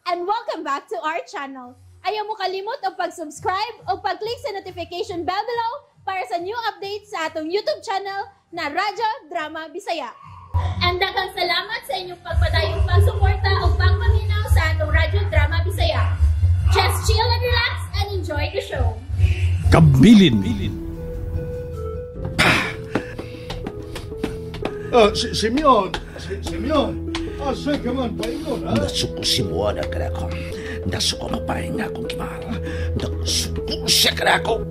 and welcome back to our channel. Ayaw mo kalimot o pag-subscribe o pag-click sa notification bell below para sa new updates sa atong YouTube channel na Radyo Drama Bisaya. And daghang salamat sa inyong pagpadayong pagsuporta o pagpaminaw sa atong Radyo Drama Bisaya. Just chill and relax and enjoy the show. Kabilin. Simeon! Asa ka man, paingon, ha? Nasuko si Moana ka na ako. Nasuko mapahin na akong kimahal. Nasuko siya ka na ako.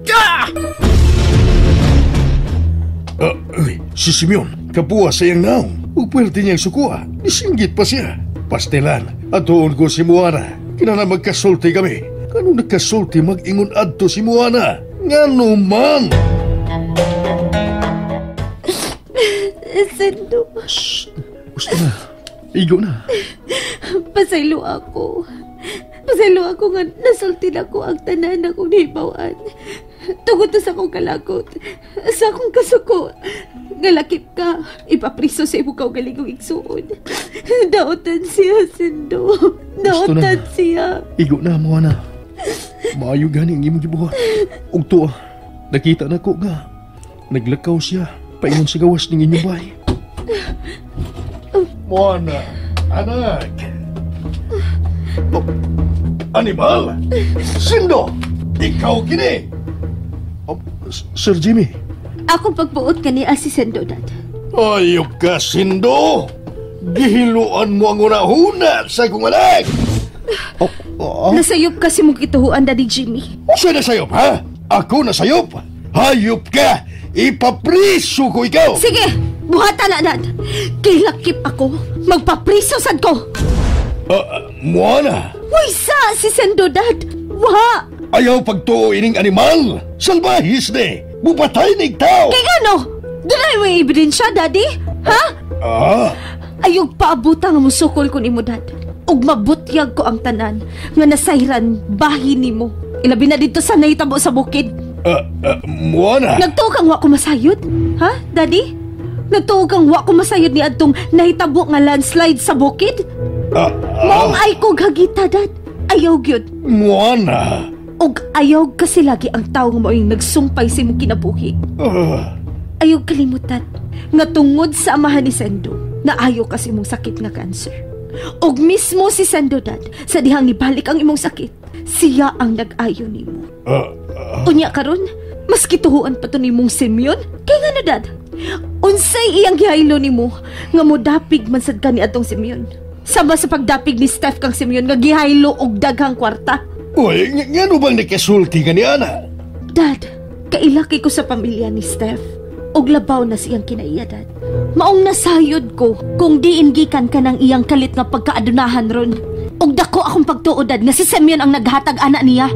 Si Simeon, kapuwa sa iyang naong. Upwerte niyang sukuha. Isinggit pa siya. Pastelan, atoon ko si Moana. Kinana magkasulti kami. Kanong nagkasulti mag-ingon adto si Moana? Ngano man? Sendo. Gusto na. Igo na. Pasaylo ako nga nasulti na ko ang tanan akong nahibawaan. Tungod sa akong kalagot. Sa akong kasuko. Galakip ka. Ipapriso sa imo ka galigong igsuon. Daotan siya, Sendo. Daotan siya. Igo na, Moana. Maayo gani ang imong gibuhat. Ug tuwa, nakita na ko nga. Naglakaw siya. Paingon sa gawas ng inyong bahay. Moana, anak. Oh, animal! Sindo! Ikaw kini! Oh, Sir Jimmy. Ako pagbuot ka ni si Sendo, Dad. Ayop ka, Sindo! Gihiluan mo ang una-huna sa kong anak! Nasayop kasi mong kituhuan, Daddy Jimmy. O siya nasayop, ha? Ako nasayop? Hayop ka! Ipapriso ko ikaw! Sige! Buhatan na, Dad! Kilakip ako! Magpapriso sad ko! Moana! Wisa si Sendo, Dad! Wa! Ayaw pagtuo ining animal! Salbahis ni! Bupatay ning tao! Kaya ano? Doon mo yung ebidensya, Daddy? Ha? Ayog paabutan nga musukol ko ni mo, Dad. Ug mabutyag ko ang tanan nga nasayran bahin ni mo. Ilabi na dito sa nahitabo sa bukid. Moana! Nagtuo kang wa ko masayod? Ha, Daddy? Nagtuo kang wa ko masayod ni adtong nahitabo nga landslide sa bukid? Maong ay ko gagita, Dad. Ayaw gyud. Moana! Og ayaw kasi lagi ang tao nga mao'y nagsumpay sa imong kinabuhi. Ayaw kalimutan nga tungod sa amahan ni Sendo na ayaw kasi imong sakit nga cancer. Og mismo si Sendo, Dad, sa dihang nibalik ang imong sakit, siya ang nag-ayo nimo. Unya karon, mas kituhuan pa to nimong Simeon? Kaya nga no, Dad? Unsay iyang gihaylo nimo nga modapig man sad ka ni atong Simeon? Sama sa pagdapig ni Steph kang Simeon nga gihaylo og daghang kwarta. Uy, ngano bang nakasulti ka ni Ana? Dad, kailaki ko sa pamilya ni Steph. Og labaw na siyang kinaiya, Dad. Maong nasayod ko kung diin gikan ka ng iyang kalit nga pagkaadunahan ron. Og dako akong pagtuo, Dad, nga si Simeon ang naghatag anak niya.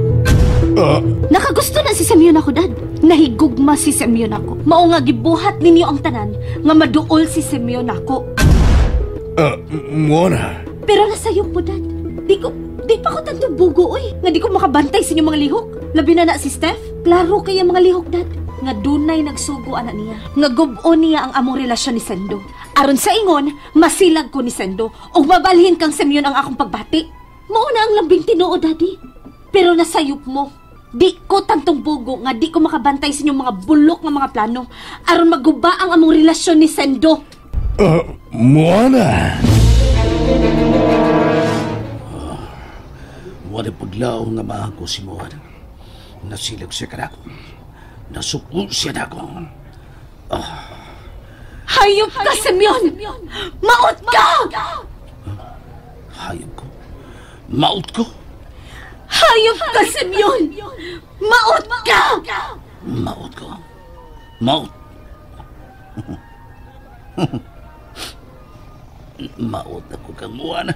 Nakagusto na si Simeon ako, Dad. Nahigugma si Simeon ako. Mao nga gibuhat ninyo ang tanan nga maduol si Simeon ako. Moana. Pero nasayop mo, Dad. Di pa ko tanto bugo, oy. Nga di ko makabantay sa inyong mga lihok. Labi na si Steph. Klaro kaya mga lihok, Dad. Nga dunay nagsugo anak niya. Nga gubo niya ang among relasyon ni Sendo. Aron sa ingon, masilag ko ni Sendo. O mabalhin kang Simeon ang akong pagbati. Mauna ang lambing tinoo, Daddy. Pero nasayop mo. Di ko tantong bugo nga di ko makabantay sa inyong mga bulok ng mga plano. Aron maguba ang among relasyon ni Sendo. Moana! Wala paglaw nga maako si Moana. Nasilag siya ka na ako. Nasuko siya na ako. Hayop ka, Simeon! Maot ka! Hayop ko? Maot ko? Hayop ka, Simeon! Maot ka! Maot ko? Maot? Maot ako kang Moana.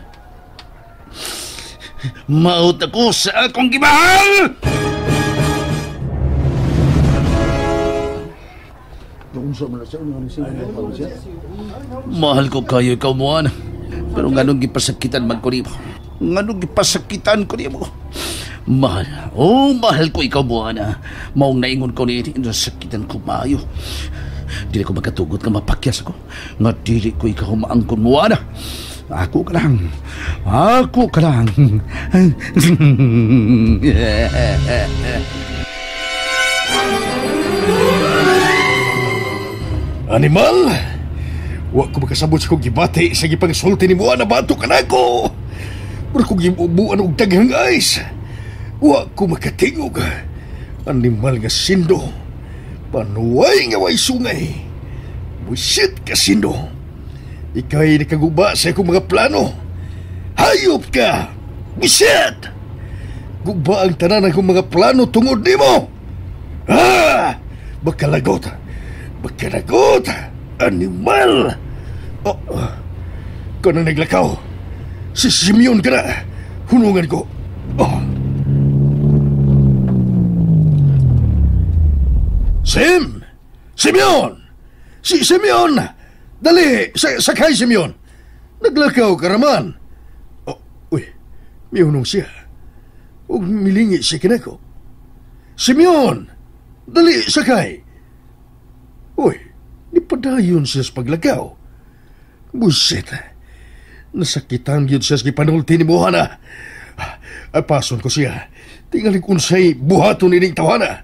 Maot ako sa akong gimahal! Mahal ko kayo ikaw, Moana. Pero nganong gipasakitan man ko nimo. Nganong gipasakitan ko nimo. Mahal. Mahal ko ikaw, Moana. Maong naingon ko ni nasakitan ko maayo. Dili ko magkatugot nga mapakyas ako. Nga dili ko ikaw maangkon, Moana. Ako ka lang. Ako ka lang. Animal! Wa ko makasabot sa kong gibati sa gipangsulti ni Moana bato ka na ko. Pero kung gibubuan og daghang ice, wa ko makatingog. Animal nga sindo. Panuway nga way sungay. Busit ka sindo. Ika'y nakaguba sa akong mga plano. Hayop ka! Busit! Guba ang tanan akong mga plano tungod ni mo. Ha! Bakalagot! Bakalagot! Animal! Kanang naglakaw. Si Simeon ka na. Hunungan ko. Simeon! Si Simeon! Dali! Sakay, Simeon! Naglakaw ka naman. Uy, may hunong siya. Huwag milingi siya kinako. Simeon! Dali, sakay! Uy, nipadayon siya sa paglakaw. Buset! Nasakitan yun siya sa panulti ni Moana. Pason ko siya. Tingali unsay buhaton ining tawana.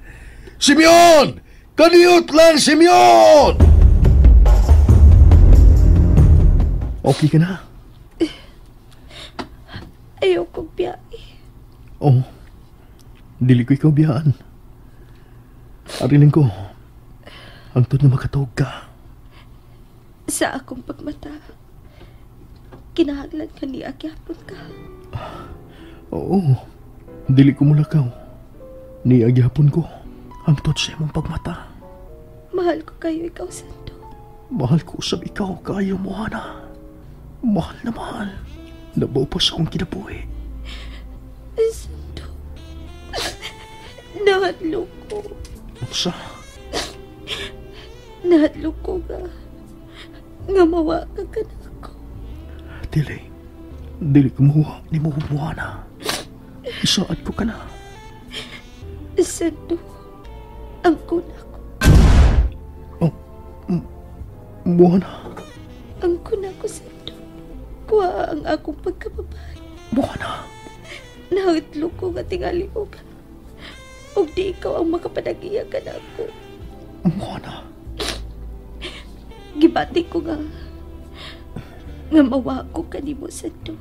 Simeon! Kaniyot lang, Simeon! Okay ka na? Ayaw kong biyahe. Oh, dili ko ikaw biyaan. Arilin ko, hangtod na makatawag ka. Sa akong pagmata, kinahanglan ka ni agyapon ka. Oo, dili ko mulakaw. Ni agyapon ko, hangtod sa imong pagmata. Mahal ko kayo, ikaw, Sando. Mahal ko usab ikaw, kayo, Moana. Mahal na mahal. Nabaw pa sa akong kinabuhi. Sando, nahadlo ko. Sa? Nahadlo ko nga mawa ka ka na ako. Dili ko mawa ni mo, Moana. Isaad ko ka na. Sando, ang kuna ko. Moana. Ang kuna ko, Sando. Kuha ang akong pagkababae. Moana. Nahadlo ko nga tingali ko ka. O di ikaw ang makapanagiya ka na ako. Moana. Gibati ko nga mawa ko kanimo, Sando.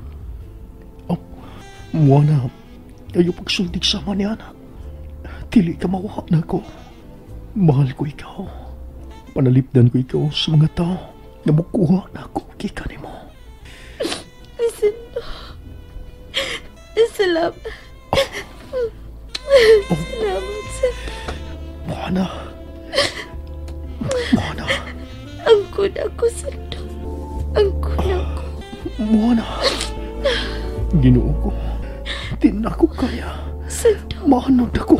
Moana, kayo pagsultig sama ni Ana. Dili ka mawa na ko. Mahal ko ikaw. Panalipdan ko ikaw sa mga tao na makuha na ako kika ni mo. Sando. Salamat. Salamat, Sando. Moana. Ang kuna ko, Sando. Ang kuna ko. Moana. Ginoo ko. Di na ako kaya. Sando. Mahanod ako.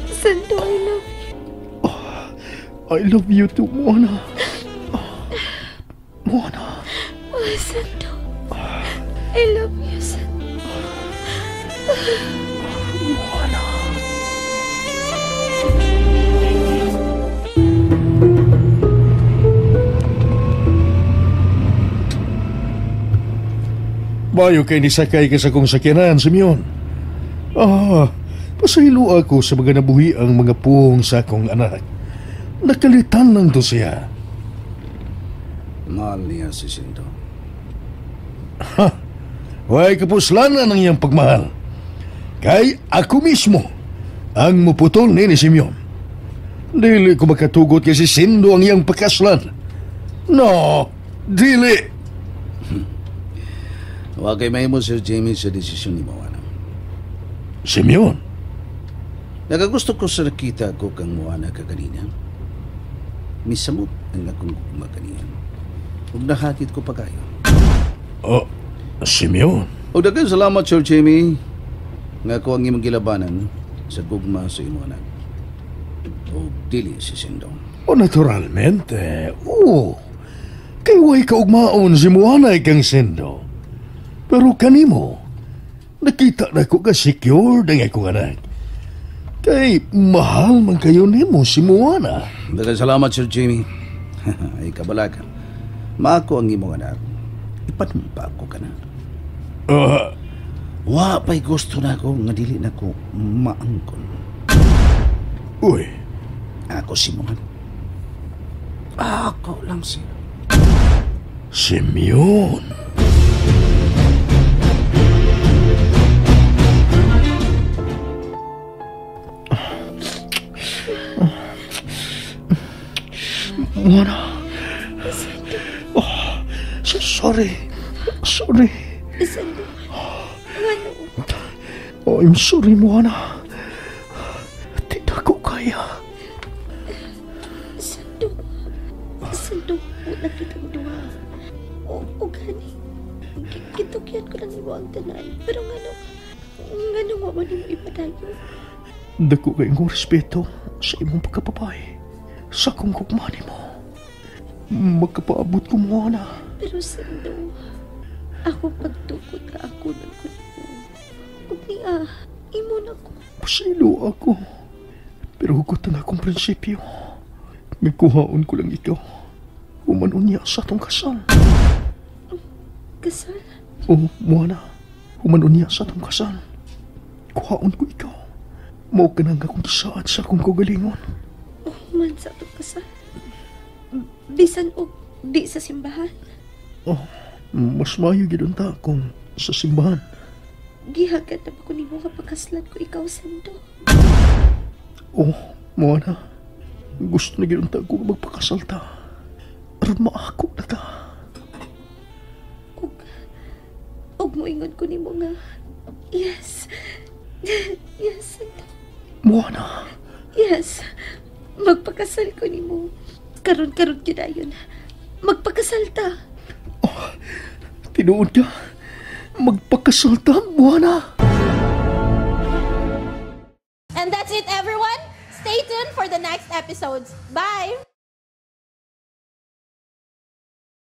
Sando, I love you. I love you too, Moana. Moana. Sando. I love you, Sando. Moana. Bayo kay nisakay ka sa kong sakyanan, Simeon. Pasaylo ako sa mga nabuhi ang mga puong sa akong anak. Nakalitan lang to siya. Mahal niya si Sindo. Huwag kapuslanan ang iyang pagmahal. Kay ako mismo ang muputol ni Simeon. Dili ko makatugot kay si Sindo ang iyang pagkaslan. No, dili. Huwag kay mahimo, Sir Jamie, sa desisyon ni Moana. Simeon? Nagagusto ko sa nakita ko kang Moana kaganina. Misamot ang akong kumakaningan. Huwag nakakit ko pa kayo. Simeon? O dagan salamat, Sir Jamie. Nga ko ang imong gilabanan sa gugma sa imo anak. O dili si Sindong. Naturalmente. Kay way kaugmaon si Moana kang Sindo. Pero kanimo, nakita na ko ka secure ng akong anak. Kay mahal man kayo nimo si Moana. Dagan salamat, Sir Jamie. Ay kabalakan. Maako ang imong anak. ipanumpa ko ka na. Ah, Wa pa'y gusto na ko nga dili na ko maangkon. uy, Ako si Muhan. Ako lang siya. Simeon. Mona. Oh, sorry. Sorry. Sando. Ano? Oh, I'm sorry, Mona. Tidak ko kaya. Sando. Sando. Una kitang duha. O gani. Kitukyan ko lang imo ang tanan. Pero nga wa man mo ipadayo. Dako kay ngong respeto sa imong pagkapapay. Sa kong kukmani mo. Magkapaabot ko, Mona. Pero Sando, ako pagtukod ka ako ng kuno. Huwag niya, imo na ko. Pasilo ako. Pero hugot na akong prinsipyo. May kuhaon ko lang ikaw. Humanon niya sa atong kasal. Kasal? Oh, Mona. Humanon niya sa atong kasal. Kuhaon ko ikaw. Mao ka nang akong gisaad sa akong kagalingon. Man sa atong kasal. Bisan og di sa simbahan. Oh, mas mayo gidunta kung sa simbahan. Gihagad na ba ko nimo nga pagkaslan ko ikaw, Sando? Oh, Mona. Gusto na gidunta ko magpakasalta. Aron maako na ta. Og moingon ko nimo nga. Yes. Yes, Sando. Mona. Yes. Magpakasal ko nimo. Karon gyud ayon. Magpakasal ta. Tinuod ka. Magpakasalta, Mona. And that's it, everyone. Stay tuned for the next episodes. Bye!